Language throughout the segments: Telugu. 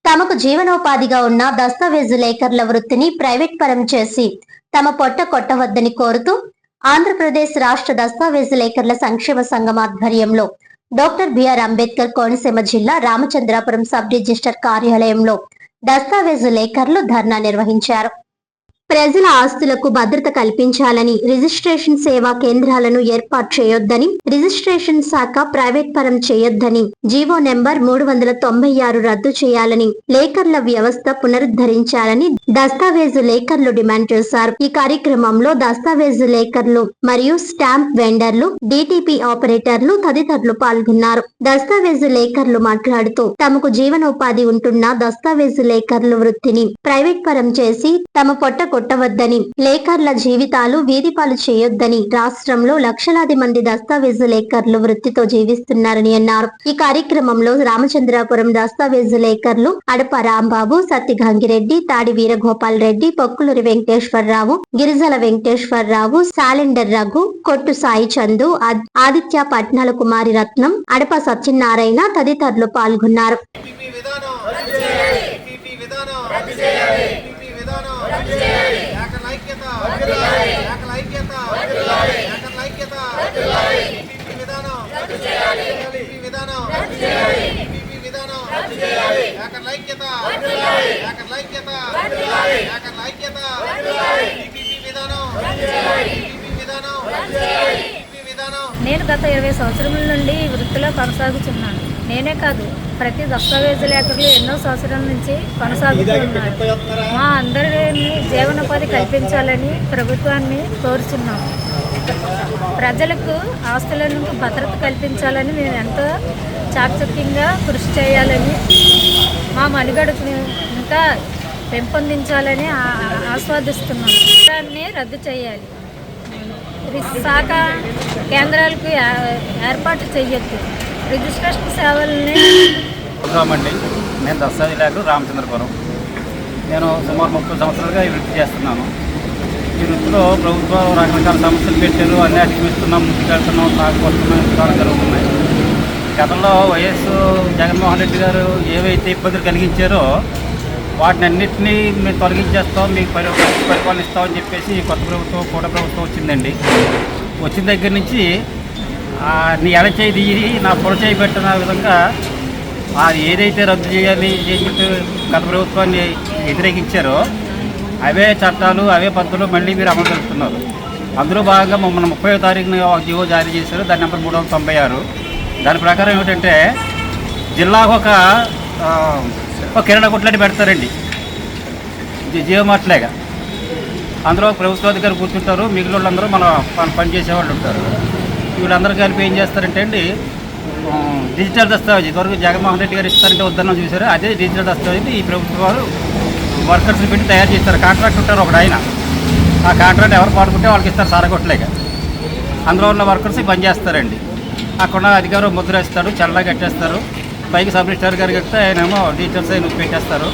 తమకు జీవనోపాధిగా ఉన్న దస్తావేజు లేఖర్ల వృత్తిని ప్రైవేట్ పరం చేసి తమ పొట్ట కొట్టవద్దని కోరుతూ ఆంధ్రప్రదేశ్ రాష్ట్ర దస్తావేజు లేఖర్ల సంక్షేమ సంఘం ఆధ్వర్యంలో డాక్టర్ బిఆర్ అంబేద్కర్ కోనసీమ జిల్లా రామచంద్రాపురం సబ్ రిజిస్టర్ కార్యాలయంలో దస్తావేజు లేఖర్లు ధర్నా నిర్వహించారు. ప్రజల ఆస్తులకు భద్రత కల్పించాలని, రిజిస్ట్రేషన్ సేవా కేంద్రాలను ఏర్పాటు చేయొద్దని, రిజిస్ట్రేషన్ శాఖ ప్రైవేట్ పరం చేయొద్దని, జీవో నెంబర్ 396 రద్దు చేయాలని, లేఖర్ల వ్యవస్థ పునరుద్ధరించాలని దస్తావేజు లేఖర్లు డిమాండ్ చేశారు. ఈ కార్యక్రమంలో దస్తావేజు లేఖర్లు మరియు స్టాంప్ వెండర్లు, డిటిపి ఆపరేటర్లు తదితరులు పాల్గొన్నారు. దస్తావేజు లేఖర్లు మాట్లాడుతూ తమకు జీవనోపాధి ఉంటున్న దస్తావేజు లేఖర్లు వృత్తిని ప్రైవేట్ పరం చేసి తమ పొట్ట కొట్టవద్దని, లేఖర్ల జీవితాలు వీధిపాలు చేయొద్దని, రాష్ట్రంలో లక్షలాది మంది దస్తావేజు లేఖర్లు వృత్తితో జీవిస్తున్నారని అన్నారు. ఈ కార్యక్రమంలో రామచంద్రాపురం దస్తావేజు లేఖర్లు అడప రాంబాబు, సత్తి గంగిరెడ్డి, తాడి వీరగోపాల్ రెడ్డి, పొక్కులూరి వెంకటేశ్వరరావు, గిరిజల వెంకటేశ్వరరావు, సాలెండర్ రఘు, కొట్టు సాయి చందు, ఆదిత్య పట్నాల కుమారి రత్నం, అడప సత్యనారాయణ తదితరులు పాల్గొన్నారు. నేను గత 20 సంవత్సరముల నుండి ఈ వృత్తిలో కొనసాగుతున్నాను. నేనే కాదు, ప్రతి దస్తావేజు లేఖకులు ఎన్నో సంవత్సరాల నుంచి కొనసాగుతున్నారు. మా అందరినీ జీవనోపాధి కల్పించాలని ప్రభుత్వాన్ని కోరుచున్నాము. ప్రజలకు ఆస్తులకు భద్రత కల్పించాలని మేము ఎంతో చాకచక్యంగా కృషి చేయాలని, మా మనుగడను ఇంకా పెంపొందించాలని ఆస్వాదిస్తున్నాము. దాన్ని రద్దు చేయాలి. శాఖ కేంద్రాలకు ఏర్పాటు చేయొద్దు. రిజిస్ట్రేషన్ సేవల్ని అండి. నేను దస్తావేజు లేఖలు రామచంద్రపురం. నేను సుమారు 30 సంవత్సరాలుగా ఈ వృత్తి చేస్తున్నాను. ఈ వృత్తిలో ప్రభుత్వం రకరకాల సమస్యలు పెట్టారు, అన్ని అధిగమిస్తున్నాం, ముందుకెళ్తున్నాం, సాగుపడుతున్నాం, విధానం జరుగుతున్నాయి. గతంలో వైఎస్ జగన్మోహన్ రెడ్డి గారు ఏవైతే ఇబ్బందులు కలిగించారో వాటిని అన్నింటినీ మేము తొలగించేస్తాం, మీకు పరిపాలన ఇస్తామని చెప్పేసి కొత్త ప్రభుత్వం, కూడా ప్రభుత్వం వచ్చిందండి. వచ్చిన దగ్గర నుంచి నీ ఎడచేయి తీయి నా పొడచేయి పెట్టిన విధంగా ఏదైతే రద్దు చేయాలి గత ప్రభుత్వాన్ని వ్యతిరేకించారో అవే చట్టాలు, అవే పద్ధతులు మళ్ళీ మీరు అమలు జరుపుతున్నారు. అందులో భాగంగా మొన్న 30వ తారీఖున ఒక జీవో జారీ చేశారు. దాని నెంబర్ 396. దాని ప్రకారం ఏమిటంటే జిల్లాకు ఒక కిరాణా కొట్లాంటి పెడతారండి, జియో మార్ట్లేగా. అందులో ప్రభుత్వాధికారులు కూర్చుంటారు, మిగిలిన వాళ్ళందరూ మన పనిచేసేవాళ్ళు ఉంటారు. వీళ్ళందరూ కలిపి ఏం చేస్తారంటే అండి, డిజిటల్ దస్తావేజ్ ఇదివరకు జగన్మోహన్ రెడ్డి గారు ఇస్తారంటే వద్దన్న చూసారు, అదే డిజిటల్ దస్తావేజ్ ఈ ప్రభుత్వం వారు వర్కర్స్ని పెట్టి తయారు చేస్తారు. కాంట్రాక్ట్ ఉంటారు ఒకడు ఆయన, ఆ కాంట్రాక్ట్ ఎవరు పాడుకుంటే వాళ్ళకి ఇస్తారు సారగొట్టలేక. అందులో ఉన్న వర్కర్స్ పనిచేస్తారండి. అక్కడ అధికారులు ముద్ర ఇస్తాడు, చల్లా కట్టేస్తారు. పైకి సబ్ రిజిస్టర్ గారికి వస్తే ఆయనేమో డిజిటల్ సైన్ పెట్టేస్తారు,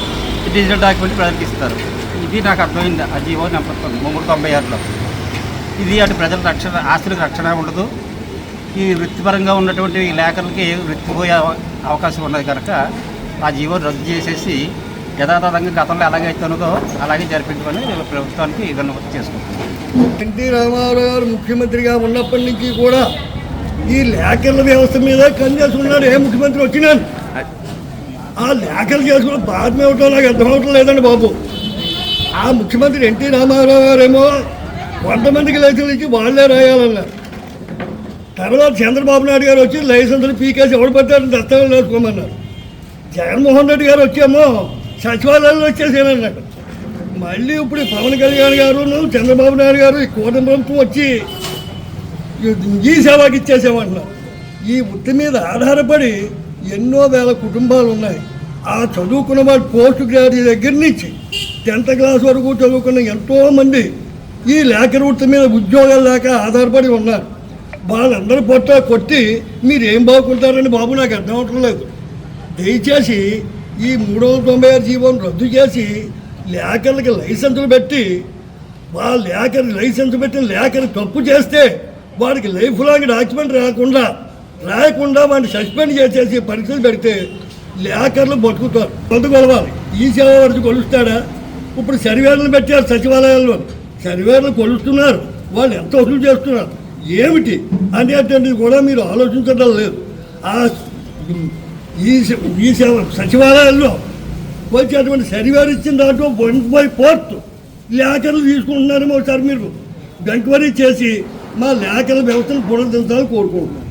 డిజిటల్ డాక్యుమెంట్ ప్రజలకు ఇస్తారు. ఇది నాకు అర్థమైంది. ఆ జీవో నెంబర్ 396లో ఇది అటు ప్రజల రక్షణ, ఆస్తులకు రక్షణ ఉండదు. ఈ వృత్తిపరంగా ఉన్నటువంటి లేఖలకి వృత్తి పోయే అవకాశం ఉన్నది కనుక ఆ జీవో రద్దు చేసేసి యథాతథంగా గతంలో ఎలాగైతే ఉన్నదో అలాగే జరిపించుకొని ప్రభుత్వానికి విన్నపం చేసుకుంటున్నాం. ఎన్టీ రామారావు గారు ముఖ్యమంత్రిగా ఉన్నప్పటి నుంచి కూడా ఈ లేఖల వ్యవస్థ మీద కన్నేసి ఉన్నాడు. ఏ ముఖ్యమంత్రి వచ్చినాను ఆ లేఖలు చేసుకున్న బాధ ఏమిటో నాకు అర్థమవటం లేదండి బాబు. ఆ ముఖ్యమంత్రి ఎన్టీ రామారావు గారేమో కొంతమందికి లైసెన్స్ ఇచ్చి వాళ్ళే రాయాలన్నారు. తర్వాత చంద్రబాబు నాయుడు గారు వచ్చి లైసెన్సులు పీకేసి ఎవడు పట్టారని దస్తావేజులు వేసుకోమన్నారు. జగన్మోహన్ రెడ్డి గారు వచ్చేమో సచివాలయాలు వచ్చేసానన్నాడు. మళ్ళీ ఇప్పుడు పవన్ కళ్యాణ్ గారు, చంద్రబాబు నాయుడు గారు ఈ కూటమి ప్రభుత్వం వచ్చి ఈ సేవకి ఇచ్చేసామంటున్నారు. ఈ వృత్తి మీద ఆధారపడి ఎన్నో వేల కుటుంబాలు ఉన్నాయి. ఆ చదువుకున్న వాళ్ళు పోస్ట్ గ్రాడ్యుయేట్ దగ్గర నుంచి 10th క్లాస్ వరకు చదువుకున్న ఎంతోమంది ఈ లేఖల వృత్తి మీద ఉద్యోగాలు లేక ఆధారపడి ఉన్నారు. వాళ్ళందరూ పొట్ట కొట్టి మీరు ఏం బాగుంటారని బాబు నాకు అర్థం అవటం లేదు. దయచేసి ఈ 396 జీవోను రద్దు చేసి లేఖలకి లైసెన్సులు పెట్టి వాళ్ళ లేఖని లైసెన్స్ పెట్టి లేఖని తప్పు చేస్తే వాడికి లైఫ్ లాంగ్ డాక్యుమెంట్ రాకుండా వాడిని సస్పెండ్ చేసేసి పరీక్షలు పెడితే లేకర్లు బతుకుతారు కొంత కొలవాలి. ఈ సేవ వరకు కొలుస్తాడా? ఇప్పుడు సర్వేలను పెట్టారు సచివాలయాల్లో, సర్వేలను కొలుస్తున్నారు, వాళ్ళు ఎంత వసూలు చేస్తున్నారు ఏమిటి అనేటువంటిది కూడా మీరు ఆలోచించడం లేదు. ఈ సేవ సచివాలయాల్లో వచ్చేటువంటి సర్వేలు ఇచ్చిన దాంట్లో 1/4 లేఖలు తీసుకుంటున్నారేమో. ఒకసారి మీరు ఎంక్వైరీ చేసి మా లేఖల వ్యవస్థను పునరుద్ధరించాలని కోరుకుంటున్నాం.